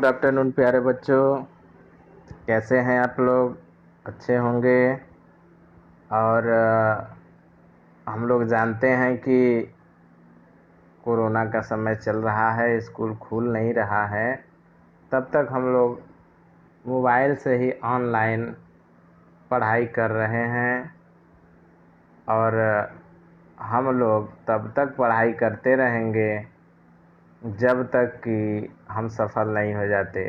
Good afternoon प्यारे बच्चों, कैसे हैं आप लोग? अच्छे होंगे। और हम लोग जानते हैं कि कोरोना का समय चल रहा है, स्कूल खुल नहीं रहा है। तब तक हम लोग मोबाइल से ही ऑनलाइन पढ़ाई कर रहे हैं और हम लोग तब तक पढ़ाई करते रहेंगे जब तक कि हम सफल नहीं हो जाते।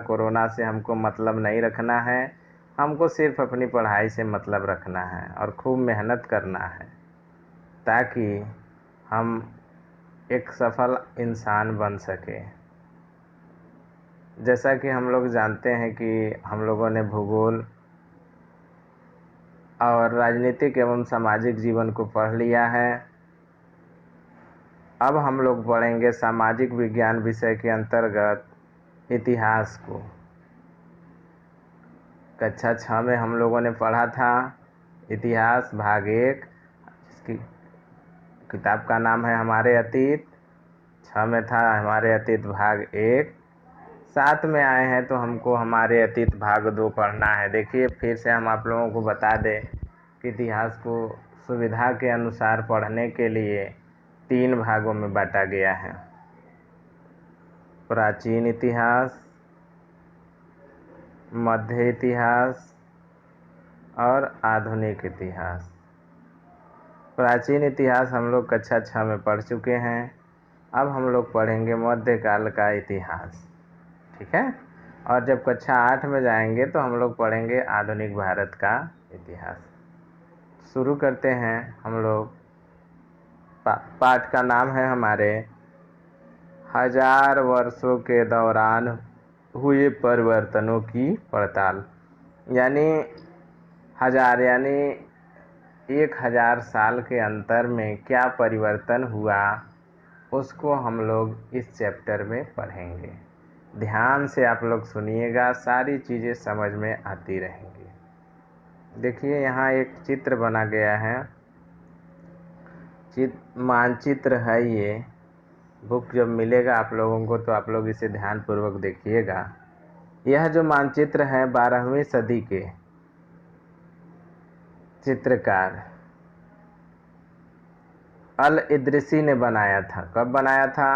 कोरोना से हमको मतलब नहीं रखना है, हमको सिर्फ अपनी पढ़ाई से मतलब रखना है और खूब मेहनत करना है ताकि हम एक सफल इंसान बन सके। जैसा कि हम लोग जानते हैं कि हम लोगों ने भूगोल और राजनीतिक एवं सामाजिक जीवन को पढ़ लिया है। अब हम लोग पढ़ेंगे सामाजिक विज्ञान विषय के अंतर्गत इतिहास को। कक्षा 6 में हम लोगों ने पढ़ा था इतिहास भाग 1, जिसकी किताब का नाम है हमारे अतीत। 6 में था हमारे अतीत भाग 1। 7 में आए हैं तो हमको हमारे अतीत भाग 2 पढ़ना है। देखिए, फिर से हम आप लोगों को बता दें कि इतिहास को सुविधा के अनुसार पढ़ने के लिए 3 भागों में बांटा गया है: प्राचीन इतिहास, मध्य इतिहास और आधुनिक इतिहास। प्राचीन इतिहास हम लोग कक्षा 6 में पढ़ चुके हैं। अब हम लोग पढ़ेंगे मध्यकाल का इतिहास, ठीक है। और जब कक्षा 8 में जाएंगे तो हम लोग पढ़ेंगे आधुनिक भारत का इतिहास। शुरू करते हैं हम लोग। पाठ का नाम है हमारे 1000 वर्षों के दौरान हुए परिवर्तनों की पड़ताल। यानी 1000 साल के अंतर में क्या परिवर्तन हुआ, उसको हम लोग इस चैप्टर में पढ़ेंगे। ध्यान से आप लोग सुनिएगा, सारी चीज़ें समझ में आती रहेंगी। देखिए, यहाँ एक चित्र बना गया है। मानचित्र है ये। बुक जब मिलेगा आप लोगों को तो आप लोग इसे ध्यानपूर्वक देखिएगा। यह जो मानचित्र है 12वीं सदी के चित्रकार अल इद्रिसी ने बनाया था। कब बनाया था?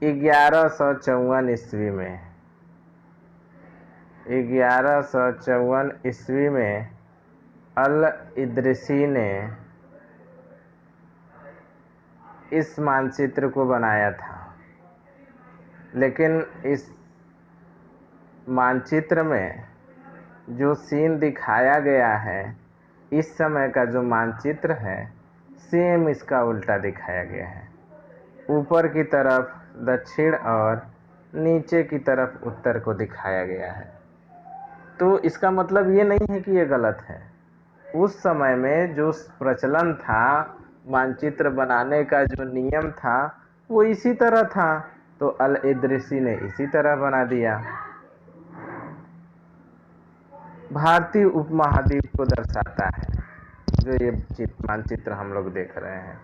1154 ईस्वी में। 1154 ईस्वी में अल इद्रिसी ने इस मानचित्र को बनाया था। लेकिन इस मानचित्र में जो सीन दिखाया गया है, इस समय का जो मानचित्र है सेम इसका उल्टा दिखाया गया है। ऊपर की तरफ दक्षिण और नीचे की तरफ उत्तर को दिखाया गया है। तो इसका मतलब ये नहीं है कि ये गलत है। उस समय में जो प्रचलन था, मानचित्र बनाने का जो नियम था, वो इसी तरह था। तो अल इद्रिसी ने इसी तरह बना दिया। भारतीय उपमहाद्वीप को दर्शाता है जो ये मानचित्र हम लोग देख रहे हैं।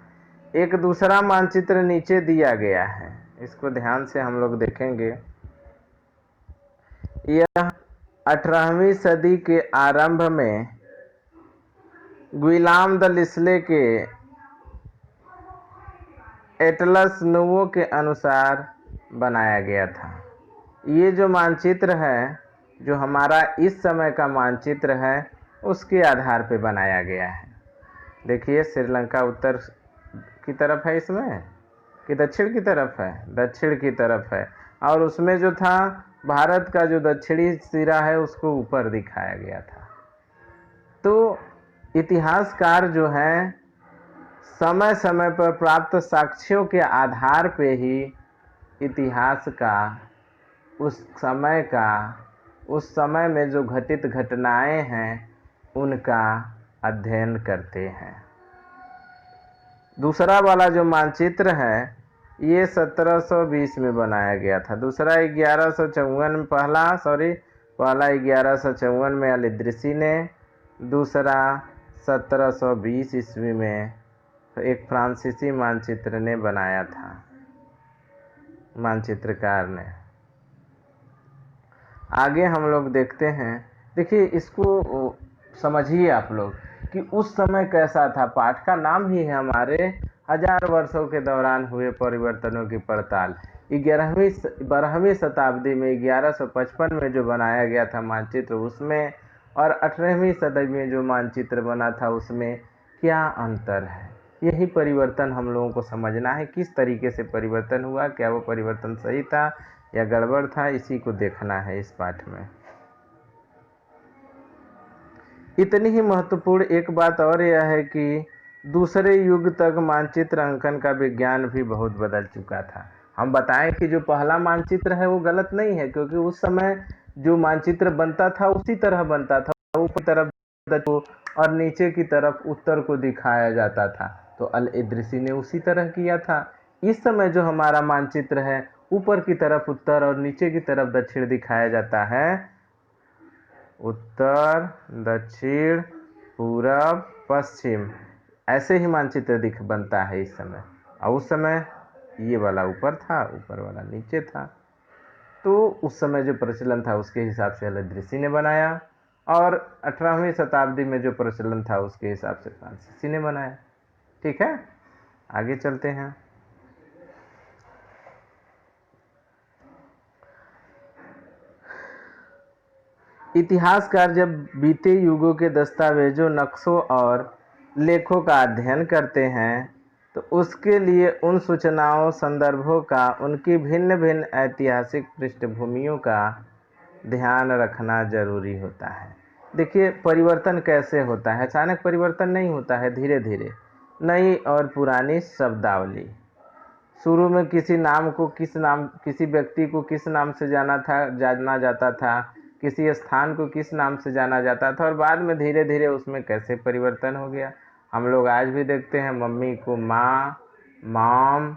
एक दूसरा मानचित्र नीचे दिया गया है, इसको ध्यान से हम लोग देखेंगे। यह 18वीं सदी के आरंभ में गुइलाम द लिस्ले के एटलस नुवो के अनुसार बनाया गया था। ये जो मानचित्र है, जो हमारा इस समय का मानचित्र है, उसके आधार पे बनाया गया है। देखिए, श्रीलंका उत्तर की तरफ है इसमें कि दक्षिण की तरफ है? दक्षिण की तरफ है। और उसमें जो था, भारत का जो दक्षिणी सिरा है उसको ऊपर दिखाया गया था। तो इतिहासकार जो है समय समय पर प्राप्त साक्ष्यों के आधार पे ही इतिहास का उस समय में जो घटित घटनाएं हैं उनका अध्ययन करते हैं। दूसरा वाला जो मानचित्र है ये 1720 में बनाया गया था। दूसरा 1154 में, पहला 1154 में अल इद्रिसी ने, दूसरा 1720 ईस्वी में एक फ्रांसीसी मानचित्र ने बनाया था, मानचित्रकार ने। आगे हम लोग देखते हैं। देखिए इसको समझिए आप लोग कि उस समय कैसा था। पाठ का नाम ही है हमारे हजार वर्षों के दौरान हुए परिवर्तनों की पड़ताल। 12वीं शताब्दी में 1155 में जो बनाया गया था मानचित्र, उसमें और 18वीं सदी में जो मानचित्र बना था उसमें क्या अंतर है। यही परिवर्तन हम लोगों को समझना है, किस तरीके से परिवर्तन हुआ, क्या वो परिवर्तन सही था या गड़बड़ था, इसी को देखना है इस पाठ में। इतनी ही महत्वपूर्ण एक बात और यह है कि दूसरे युग तक मानचित्र अंकन का विज्ञान भी बहुत बदल चुका था। हम बताएं कि जो पहला मानचित्र है वो गलत नहीं है, क्योंकि उस समय जो मानचित्र बनता था उसी तरह बनता था। ऊपर तरफ दक्षिण और नीचे की तरफ उत्तर को दिखाया जाता था, तो अल इद्रिसी ने उसी तरह किया था। इस समय जो हमारा मानचित्र है, ऊपर की तरफ उत्तर और नीचे की तरफ दक्षिण दिखाया जाता है। उत्तर, दक्षिण, पूरब, पश्चिम, ऐसे ही मानचित्र बनता है इस समय। और उस समय ये वाला ऊपर था, ऊपर वाला नीचे था। तो उस समय जो प्रचलन था उसके हिसाब से अल-इद्रिसी ने बनाया, और 18वीं शताब्दी में जो प्रचलन था उसके हिसाब से फ्रांसीसी ने बनाया। ठीक है, आगे चलते हैं। इतिहासकार जब बीते युगों के दस्तावेजों, नक्शों और लेखों का अध्ययन करते हैं तो उसके लिए उन सूचनाओं, संदर्भों का, उनकी भिन्न भिन्न ऐतिहासिक पृष्ठभूमियों का ध्यान रखना जरूरी होता है। देखिए परिवर्तन कैसे होता है। अचानक परिवर्तन नहीं होता है, धीरे धीरे नई और पुरानी शब्दावली। शुरू में किसी व्यक्ति को किस नाम से जाना जाता था, किसी स्थान को किस नाम से जाना जाता था, और बाद में धीरे धीरे उसमें कैसे परिवर्तन हो गया। हम लोग आज भी देखते हैं मम्मी को माँ, मॉम,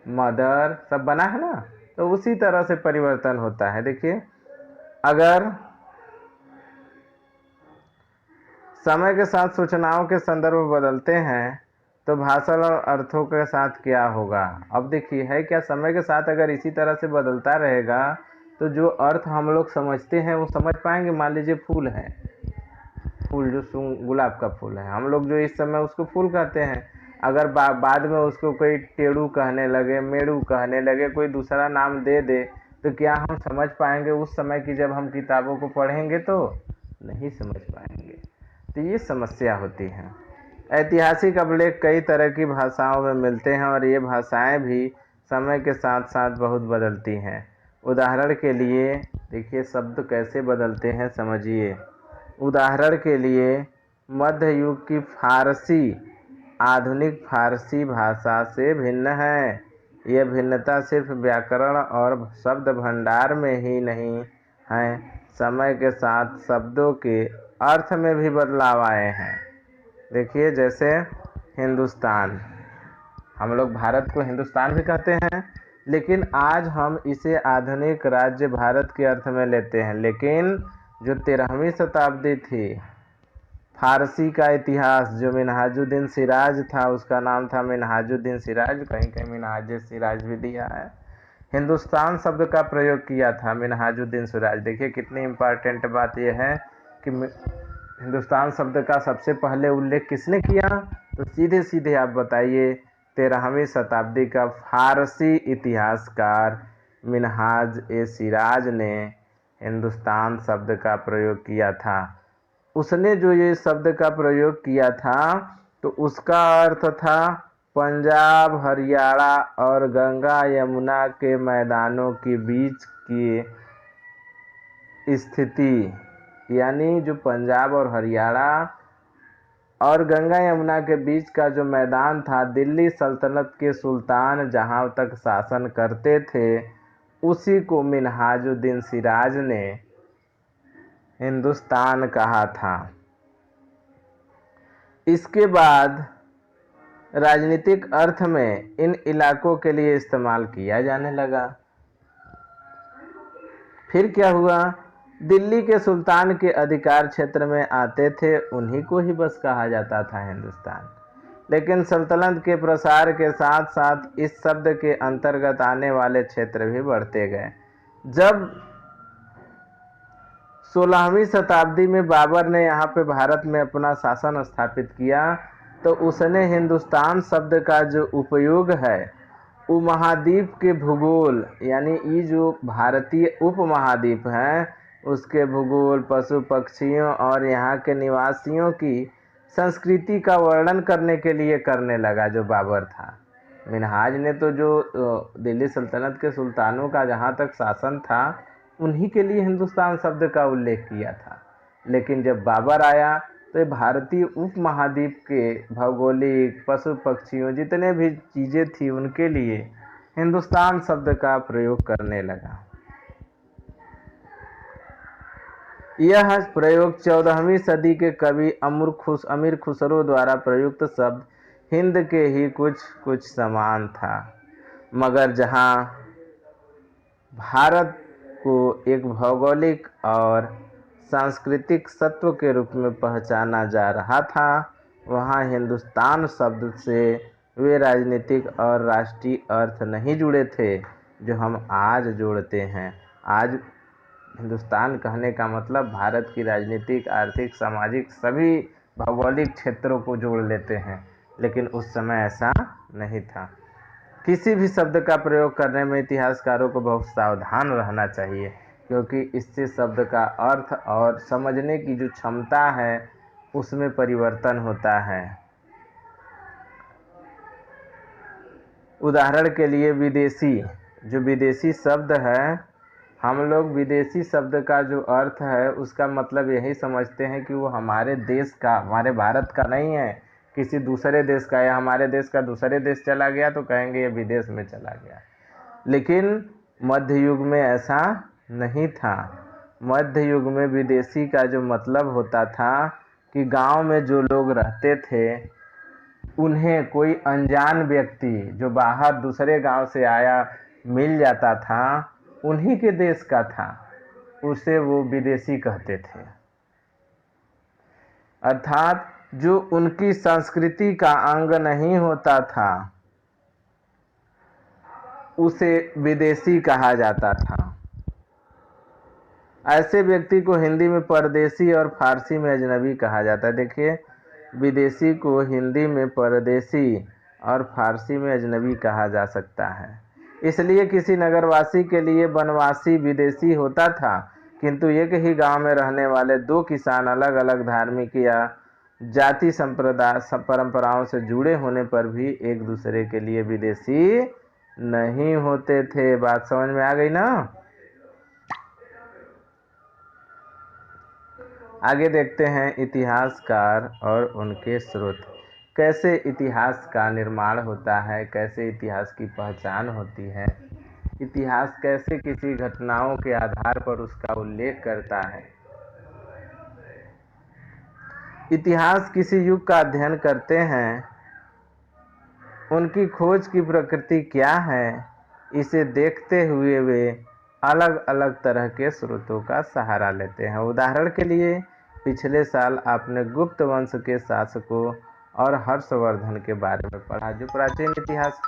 मदर सब बना है ना, तो उसी तरह से परिवर्तन होता है। देखिए अगर समय के साथ सूचनाओं के संदर्भ बदलते हैं तो भाषा और अर्थों के साथ क्या होगा। अब देखिए है क्या, समय के साथ अगर इसी तरह से बदलता रहेगा तो जो अर्थ हम लोग समझते हैं वो समझ पाएंगे। मान लीजिए फूल है, फूल जो गुलाब का फूल है, हम लोग जो इस समय उसको फूल कहते हैं, अगर बाद में उसको कोई टेड़ू कहने लगे, मेड़ू कहने लगे, कोई दूसरा नाम दे दे, तो क्या हम समझ पाएंगे उस समय की जब हम किताबों को पढ़ेंगे? तो नहीं समझ पाएंगे। तो ये समस्या होती है। ऐतिहासिक अभिलेख कई तरह की भाषाओं में मिलते हैं और ये भाषाएं भी समय के साथ साथ बहुत बदलती हैं। उदाहरण के लिए देखिए शब्द कैसे बदलते हैं, समझिए। उदाहरण के लिए मध्य युग की फारसी आधुनिक फारसी भाषा से भिन्न है। यह भिन्नता सिर्फ व्याकरण और शब्द भंडार में ही नहीं है, समय के साथ शब्दों के अर्थ में भी बदलाव आए हैं। देखिए जैसे हिंदुस्तान, हम लोग भारत को हिंदुस्तान भी कहते हैं, लेकिन आज हम इसे आधुनिक राज्य भारत के अर्थ में लेते हैं। लेकिन जो 13वीं शताब्दी थी, फारसी का इतिहास जो मिनहाजुद्दीन सिराज था, उसका नाम था मिनहाजुद्दीन सिराज, कहीं कहीं मिनहाज सिराज भी दिया है। हिंदुस्तान शब्द का प्रयोग किया था मिनहाजुद्दीन सिराज। देखिए कितनी इम्पोर्टेंट बात यह है कि हिंदुस्तान शब्द का सबसे पहले उल्लेख किसने किया, तो सीधे सीधे आप बताइए 13वीं शताब्दी का फारसी इतिहासकार मिनहाज ए सिराज ने हिंदुस्तान शब्द का प्रयोग किया था। उसने जो ये शब्द का प्रयोग किया था तो उसका अर्थ था पंजाब, हरियाणा और गंगा यमुना के मैदानों के बीच की स्थिति, यानी जो पंजाब और हरियाणा और गंगा यमुना के बीच का जो मैदान था, दिल्ली सल्तनत के सुल्तान जहां तक शासन करते थे, उसी को मिनहाजुद्दीन सिराज ने हिंदुस्तान कहा था। इसके बाद राजनीतिक अर्थ में इन इलाकों के लिए इस्तेमाल किया जाने लगा। फिर क्या हुआ, दिल्ली के सुल्तान के अधिकार क्षेत्र में आते थे उन्हीं को ही बस कहा जाता था हिंदुस्तान। लेकिन सल्तनत के प्रसार के साथ साथ इस शब्द के अंतर्गत आने वाले क्षेत्र भी बढ़ते गए। जब 16वीं शताब्दी में बाबर ने यहाँ पे भारत में अपना शासन स्थापित किया, तो उसने हिंदुस्तान शब्द का जो उपयोग है उपमहाद्वीप के भूगोल, यानी ये जो भारतीय उपमहाद्वीप है उसके भूगोल, पशु पक्षियों और यहाँ के निवासियों की संस्कृति का वर्णन करने के लिए करने लगा जो बाबर था। मिन्हाज ने तो जो दिल्ली सल्तनत के सुल्तानों का जहाँ तक शासन था उन्हीं के लिए हिंदुस्तान शब्द का उल्लेख किया था, लेकिन जब बाबर आया तो ये भारतीय उपमहाद्वीप के भौगोलिक, पशु पक्षियों जितने भी चीज़ें थी उनके लिए हिंदुस्तान शब्द का प्रयोग करने लगा। यह प्रयोग 14वीं सदी के कवि अमीर खुसरो द्वारा प्रयुक्त शब्द हिंद के ही कुछ कुछ समान था, मगर जहाँ भारत को एक भौगोलिक और सांस्कृतिक सत्व के रूप में पहचाना जा रहा था, वहाँ हिंदुस्तान शब्द से वे राजनीतिक और राष्ट्रीय अर्थ नहीं जुड़े थे जो हम आज जोड़ते हैं। आज हिंदुस्तान कहने का मतलब भारत की राजनीतिक, आर्थिक, सामाजिक सभी भौगोलिक क्षेत्रों को जोड़ लेते हैं, लेकिन उस समय ऐसा नहीं था। किसी भी शब्द का प्रयोग करने में इतिहासकारों को बहुत सावधान रहना चाहिए, क्योंकि इससे शब्द का अर्थ और समझने की जो क्षमता है उसमें परिवर्तन होता है। उदाहरण के लिए विदेशी, जो विदेशी शब्द है, हम लोग विदेशी शब्द का जो अर्थ है उसका मतलब यही समझते हैं कि वो हमारे देश का, हमारे भारत का नहीं है, किसी दूसरे देश का, या हमारे देश का दूसरे देश चला गया तो कहेंगे ये विदेश में चला गया। लेकिन मध्य युग में ऐसा नहीं था। मध्य युग में विदेशी का जो मतलब होता था कि गांव में जो लोग रहते थे उन्हें कोई अनजान व्यक्ति जो बाहर दूसरे गांव से आया मिल जाता था, उन्हीं के देश का था, उसे वो विदेशी कहते थे। अर्थात जो उनकी संस्कृति का अंग नहीं होता था उसे विदेशी कहा जाता था। ऐसे व्यक्ति को हिंदी में परदेशी और फारसी में अजनबी कहा जाता है। देखिए, विदेशी को हिंदी में परदेशी और फारसी में अजनबी कहा जा सकता है। इसलिए किसी नगरवासी के लिए वनवासी विदेशी होता था, किंतु एक ही गांव में रहने वाले दो किसान अलग अलग धार्मिक या जाति संप्रदाय परंपराओं से जुड़े होने पर भी एक दूसरे के लिए विदेशी नहीं होते थे। बात समझ में आ गई ना? आगे देखते हैं इतिहासकार और उनके स्रोत। कैसे इतिहास का निर्माण होता है, कैसे इतिहास की पहचान होती है, इतिहास कैसे किसी घटनाओं के आधार पर उसका उल्लेख करता है। इतिहास किसी युग का अध्ययन करते हैं, उनकी खोज की प्रकृति क्या है, इसे देखते हुए वे अलग अलग तरह के स्रोतों का सहारा लेते हैं। उदाहरण के लिए पिछले साल आपने गुप्त वंश के शासकों और हर्षवर्धन के बारे में पढ़ा, जो प्राचीन इतिहास